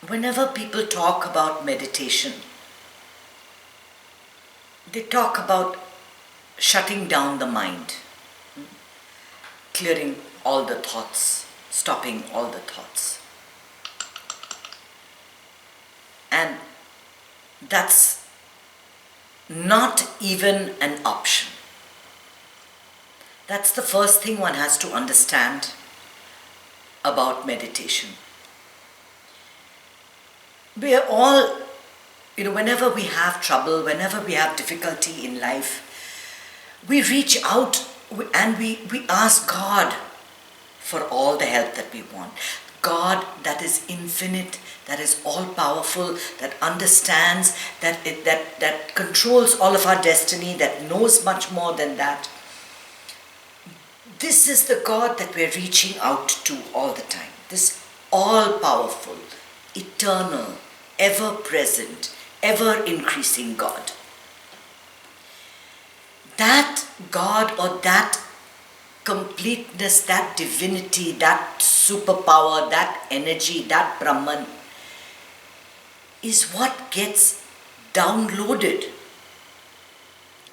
whenever people talk about meditation, they talk about shutting down the mind, clearing all the thoughts, stopping all the thoughts. And that's not even an option. That's the first thing one has to understand about meditation. We are all, whenever we have trouble, whenever we have difficulty in life, we reach out and we ask God for all the help that we want. God that is infinite, that is all-powerful, that understands, that controls all of our destiny, that knows much more than that. This is the God that we're reaching out to all the time. This all-powerful, eternal, ever-present, ever-increasing God. That God or that completeness, that divinity, that superpower, that energy, that Brahman is what gets downloaded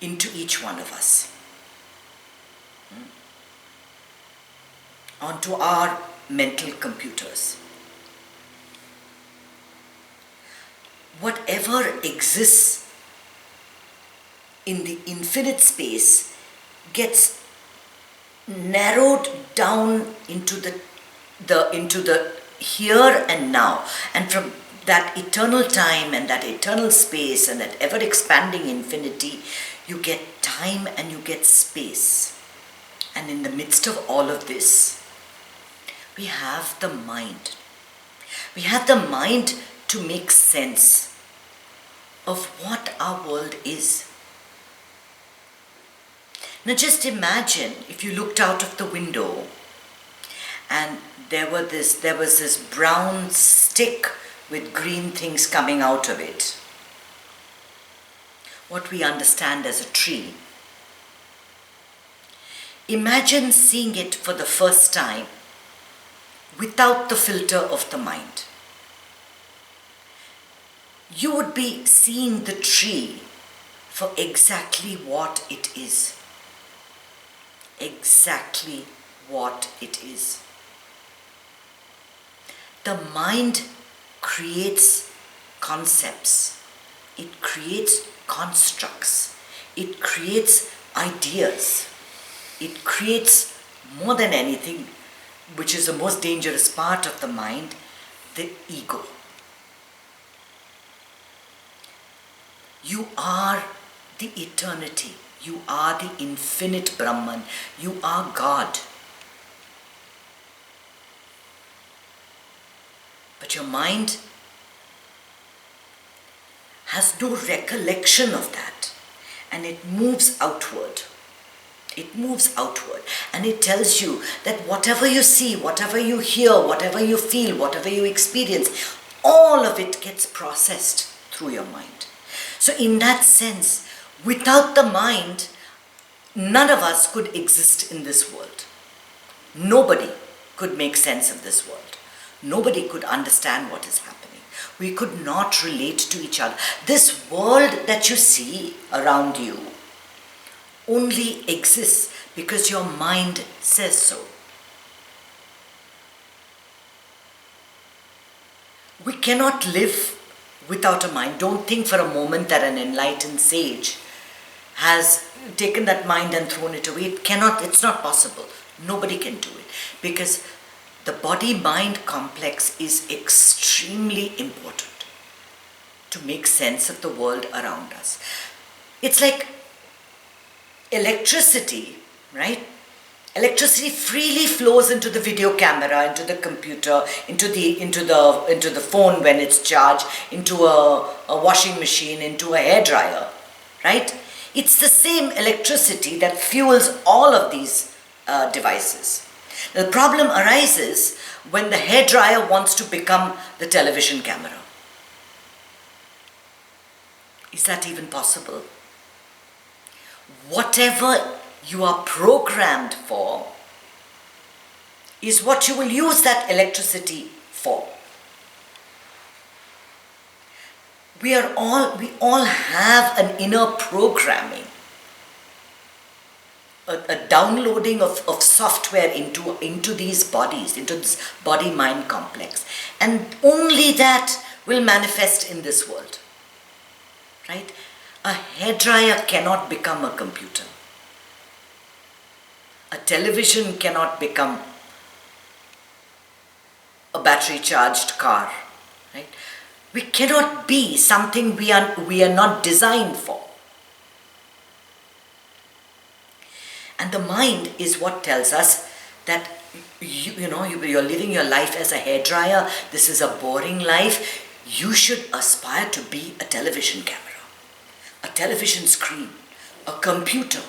into each one of us, onto our mental computers. Whatever exists in the infinite space gets narrowed down into the here and now, and from that eternal time and that eternal space and that ever expanding infinity, you get time and you get space. And in the midst of all of this, we have the mind. We have the mind to make sense of what our world is. Now just imagine if you looked out of the window and there was this brown stick with green things coming out of it. What we understand as a tree. Imagine seeing it for the first time without the filter of the mind. You would be seeing the tree for exactly what it is. Exactly what it is. The mind creates concepts. It creates constructs. It creates ideas. It creates, more than anything, which is the most dangerous part of the mind, the ego. You are the eternity. You are the infinite Brahman. You are God. But your mind has no recollection of that, and it moves outward. It moves outward, and it tells you that whatever you see, whatever you hear, whatever you feel, whatever you experience, all of it gets processed through your mind. So in that sense, without the mind, none of us could exist in this world. Nobody could make sense of this world. Nobody could understand what is happening. We could not relate to each other. This world that you see around you only exists because your mind says so. We cannot live without a mind. Don't think for a moment that an enlightened sage has taken that mind and thrown it away. It's not possible. Nobody can do it, because the body-mind complex is extremely important to make sense of the world around us. It's like electricity, right? Electricity freely flows into the video camera, into the computer, into the phone when it's charged, into a washing machine, into a hairdryer, right? It's the same electricity that fuels all of these devices. The problem arises when the hairdryer wants to become the television camera. Is that even possible? Whatever you are programmed for is what you will use that electricity for. We all have an inner programming, a downloading of software into these bodies, into this body-mind complex. And only that will manifest in this world, right? A hairdryer cannot become a computer. A television cannot become a battery-charged car, right? We cannot be something we are not designed for. And the mind is what tells us that you're living your life as a hairdryer. This is a boring life. You should aspire to be a television camera, a television screen, a computer.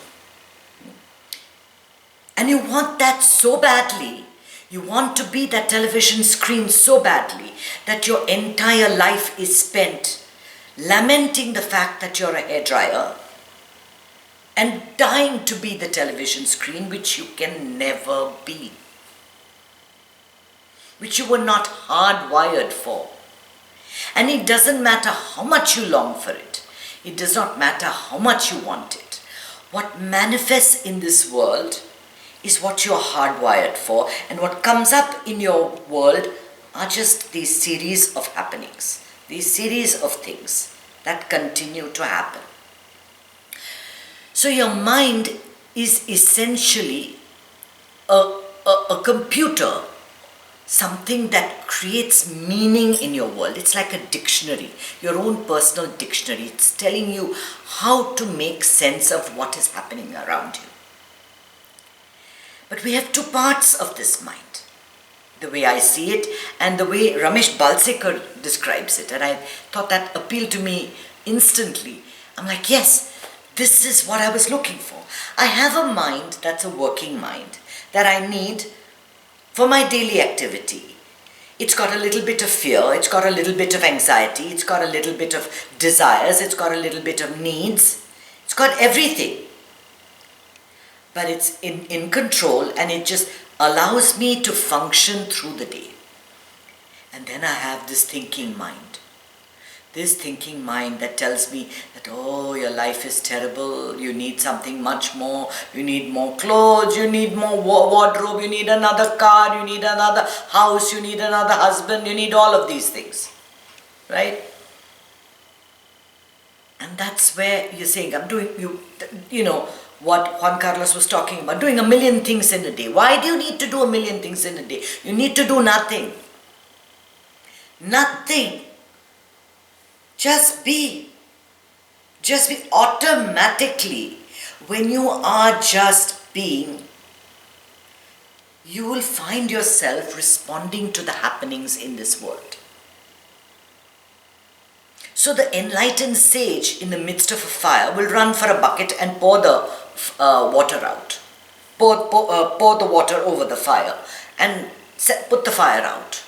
And you want that so badly. You want to be that television screen so badly that your entire life is spent lamenting the fact that you're a hairdryer and dying to be the television screen, which you can never be, which you were not hardwired for. And it doesn't matter how much you long for it. It does not matter how much you want it. What manifests in this world is what you're hardwired for, and what comes up in your world are just these series of happenings, these series of things that continue to happen. So your mind is essentially a computer, something that creates meaning in your world. It's like a dictionary, your own personal dictionary. It's telling you how to make sense of what is happening around you. But we have two parts of this mind, the way I see it and the way Ramesh Balsekar describes it. And I thought that appealed to me instantly. I'm like, yes, this is what I was looking for. I have a mind that's a working mind that I need for my daily activity. It's got a little bit of fear, it's got a little bit of anxiety, it's got a little bit of desires, it's got a little bit of needs, it's got everything. But it's in control, and it just allows me to function through the day. And then I have this thinking mind. This thinking mind that tells me that, oh, your life is terrible, you need something much more, you need more clothes, you need more wardrobe, you need another car, you need another house, you need another husband, you need all of these things, right? And that's where you're saying, I'm doing, what Juan Carlos was talking about, doing a million things in a day. Why do you need to do a million things in a day? You need to do nothing. Nothing. Just be automatically. When you are just being, you will find yourself responding to the happenings in this world. So the enlightened sage in the midst of a fire will run for a bucket and pour the water out. Pour the water over the fire and put the fire out.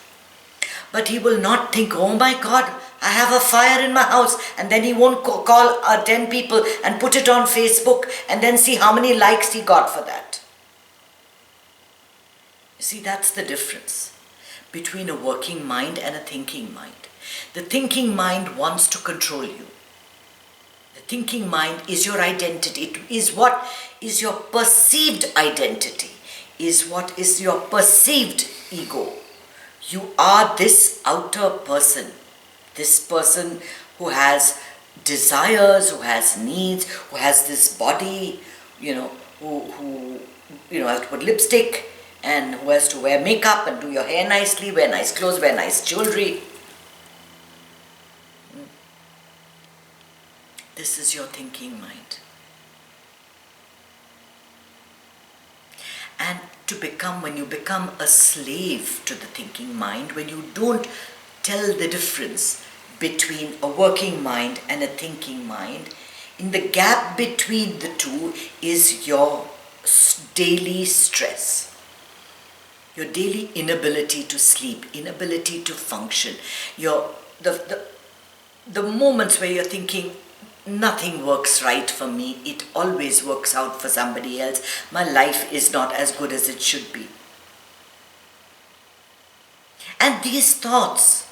But he will not think, oh my God, I have a fire in my house, and then he won't call 10 people and put it on Facebook and then see how many likes he got for that. You see, that's the difference between a working mind and a thinking mind. The thinking mind wants to control you. The thinking mind is your identity. It is what is your perceived identity, is what is your perceived ego. You are this outer person, this person who has desires, who has needs, who has this body, who has to put lipstick and who has to wear makeup and do your hair nicely, wear nice clothes, wear nice jewelry. This is your thinking mind. And when you become a slave to the thinking mind, when you don't tell the difference between a working mind and a thinking mind, in the gap between the two is your daily stress, your daily inability to sleep, inability to function, the moments where you're thinking, nothing works right for me, it always works out for somebody else, my life is not as good as it should be. And these thoughts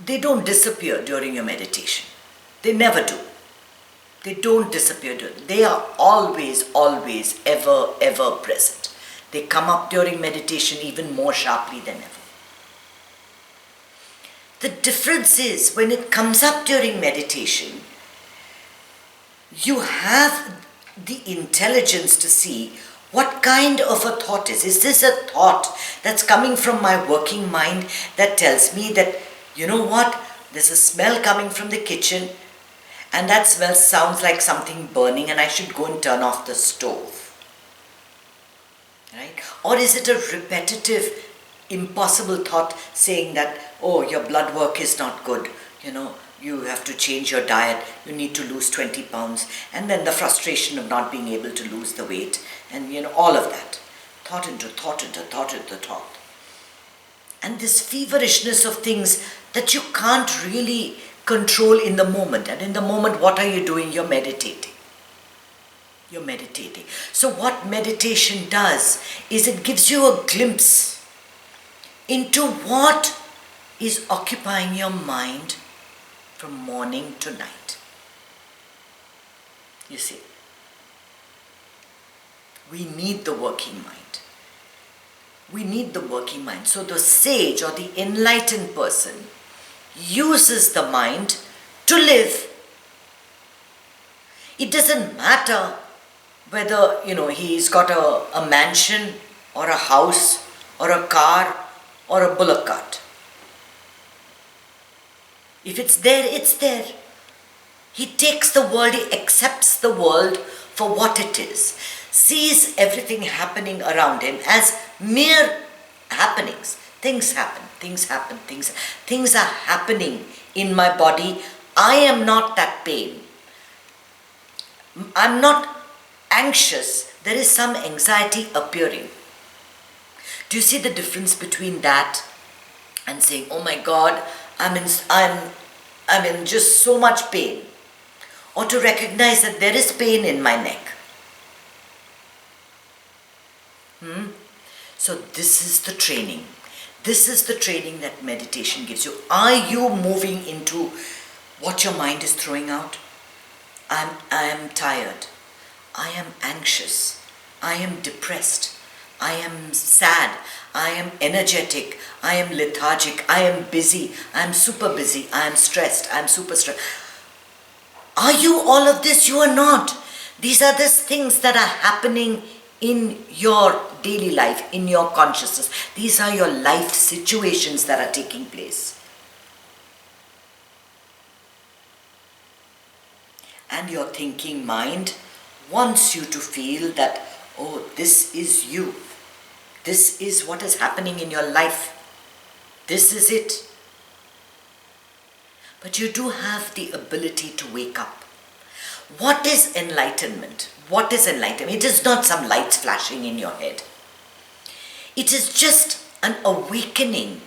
they don't disappear during your meditation. They never do. They don't disappear. They are always, always, ever, ever present. They come up during meditation even more sharply than ever. The difference is when it comes up during meditation, you have the intelligence to see what kind of a thought is. Is this a thought that's coming from my working mind that tells me that, you know what, there's a smell coming from the kitchen and that smell sounds like something burning and I should go and turn off the stove? Right? Or is it a repetitive, impossible thought saying that, oh, your blood work is not good, you have to change your diet, you need to lose 20 pounds, and then the frustration of not being able to lose the weight, and all of that. Thought into thought into thought into thought. And this feverishness of things that you can't really control in the moment. And in the moment, what are you doing? You're meditating. You're meditating. So what meditation does is it gives you a glimpse into what is occupying your mind from morning to night. You see, we need the working mind. We need the working mind. So the sage or the enlightened person uses the mind to live. It doesn't matter whether, he's got a mansion or a house or a car or a bullock cart. If it's there, it's there. He takes the world, he accepts the world for what it is, sees everything happening around him as mere happenings. Things happen, things are happening in my body. I am not that pain. I'm not anxious. There is some anxiety appearing. Do you see the difference between that and saying, oh my God, I'm in just so much pain? Or to recognize that there is pain in my neck. So this is the training. This is the training that meditation gives you. Are you moving into what your mind is throwing out? I am tired. I am anxious. I am depressed. I am sad. I am energetic. I am lethargic. I am busy. I am super busy. I am stressed. I am super stressed. Are you all of this? You are not. These are the things that are happening in your daily life, in your consciousness. These are your life situations that are taking place. And your thinking mind wants you to feel that, oh, this is you. This is what is happening in your life. This is it. But you do have the ability to wake up. What is enlightenment? What is enlightenment? It is not some lights flashing in your head. It is just an awakening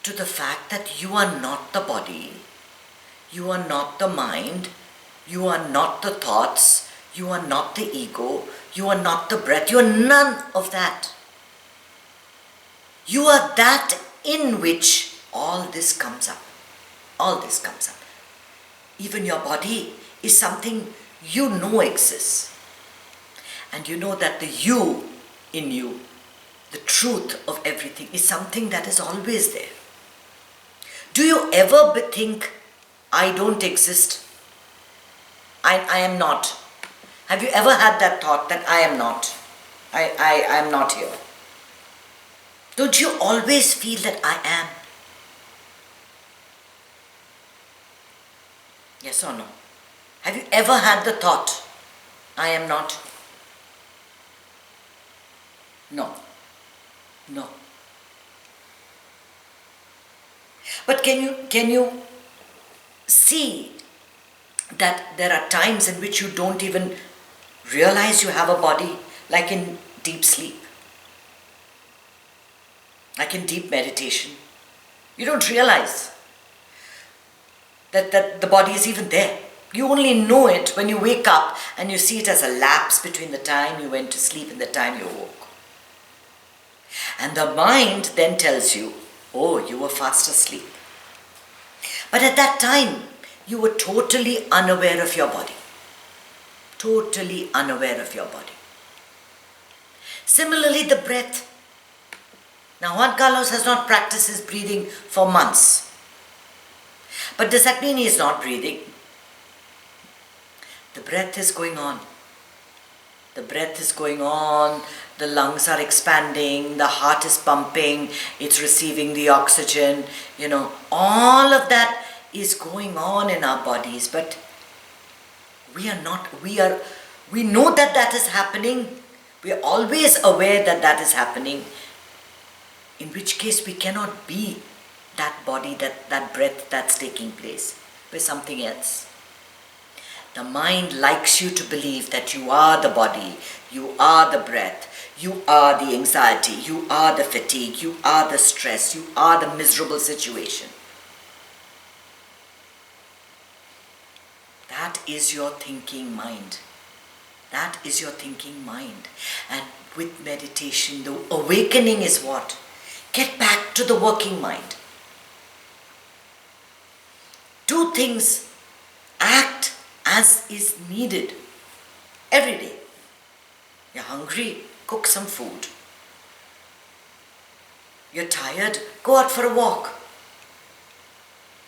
to the fact that you are not the body, you are not the mind, you are not the thoughts, you are not the ego, you are not the breath, you are none of that. You are that in which all this comes up. All this comes up. Even your body is something you know exists. And you know that the you in you, the truth of everything, is something that is always there. Do you ever think, I don't exist? I am not. Have you ever had that thought that I am not? I am not here. Don't you always feel that I am? Yes or no? Have you ever had the thought, I am not? No. No. But can you see that there are times in which you don't even realize you have a body, like in deep sleep, like in deep meditation? You don't realize that the body is even there. You only know it when you wake up and you see it as a lapse between the time you went to sleep and the time you woke. And the mind then tells you, Oh, you were fast asleep. But at that time, you were totally unaware of your body. Totally unaware of your body. Similarly, the breath. Now, Juan Carlos has not practiced his breathing for months. But does that mean he is not breathing? The breath is going on. The breath is going on, the lungs are expanding, the heart is pumping, it's receiving the oxygen, all of that is going on in our bodies, but we know that that is happening, we are always aware that that is happening, in which case we cannot be that body, that breath that's taking place. We're something else. The mind likes you to believe that you are the body, you are the breath, you are the anxiety, you are the fatigue, you are the stress, you are the miserable situation. That is your thinking mind. That is your thinking mind. And with meditation, the awakening is what? Get back to the working mind. Do things, act as is needed every day. You're hungry, cook some food. You're tired, go out for a walk.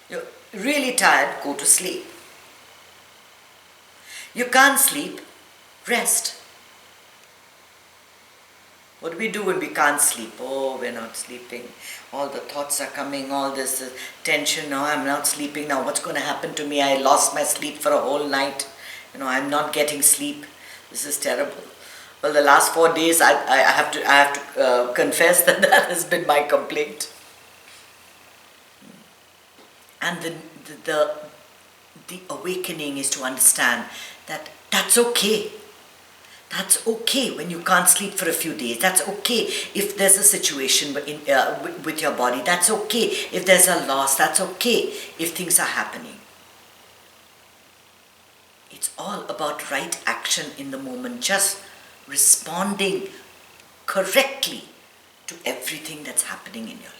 You're really tired, go to sleep. You can't sleep, rest. What do we do when we can't sleep? Oh, we're not sleeping. All the thoughts are coming, all this tension. Now I'm not sleeping. Now what's going to happen to me? I lost my sleep for a whole night. I'm not getting sleep. This is terrible. Well, the last 4 days, I have to confess that that has been my complaint. And the awakening is to understand that that's okay. That's okay when you can't sleep for a few days. That's okay if there's a situation with your body. That's okay if there's a loss. That's okay if things are happening. It's all about right action in the moment, just responding correctly to everything that's happening in your life.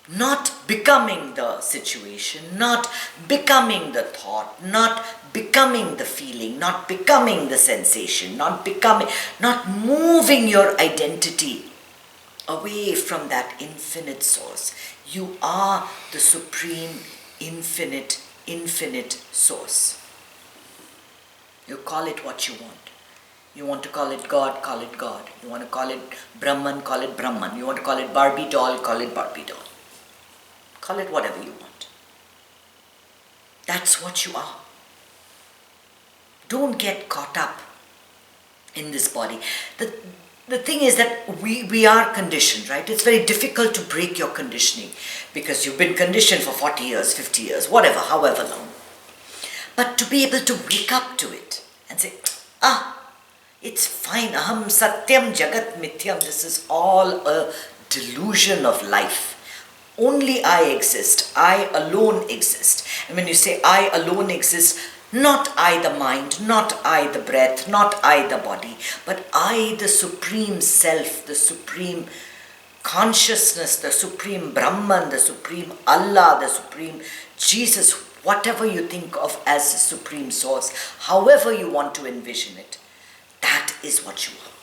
Not becoming the situation, not becoming the thought, not becoming the feeling, not becoming the sensation, not moving your identity away from that infinite source. You are the supreme, infinite source. You call it what you want. You want to call it God, call it God. You want to call it Brahman, call it Brahman. You want to call it Barbie doll, call it Barbie doll. Call it whatever you want. That's what you are. Don't get caught up in this body. The thing is that we are conditioned, right? It's very difficult to break your conditioning because you've been conditioned for 40 years, 50 years, whatever, however long. But to be able to wake up to it and say, it's fine, aham satyam jagat mithyam, this is all a delusion of life. Only I exist, I alone exist. And when you say I alone exist, not I the mind, not I the breath, not I the body, but I the supreme self, the supreme consciousness, the supreme Brahman, the supreme Allah, the supreme Jesus, whatever you think of as the supreme source, however you want to envision it, that is what you are.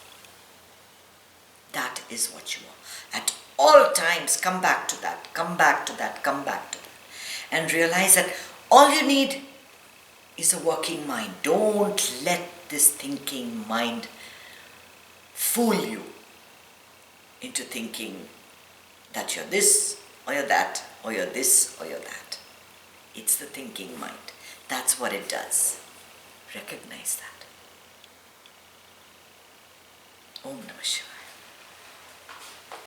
That is what you are. At all times, come back to that, come back to that, come back to that. And realize that all you need is a working mind. Don't let this thinking mind fool you into thinking that you're this, or you're that, or you're this, or you're that. It's the thinking mind. That's what it does. Recognize that. Om Namah Shivaya.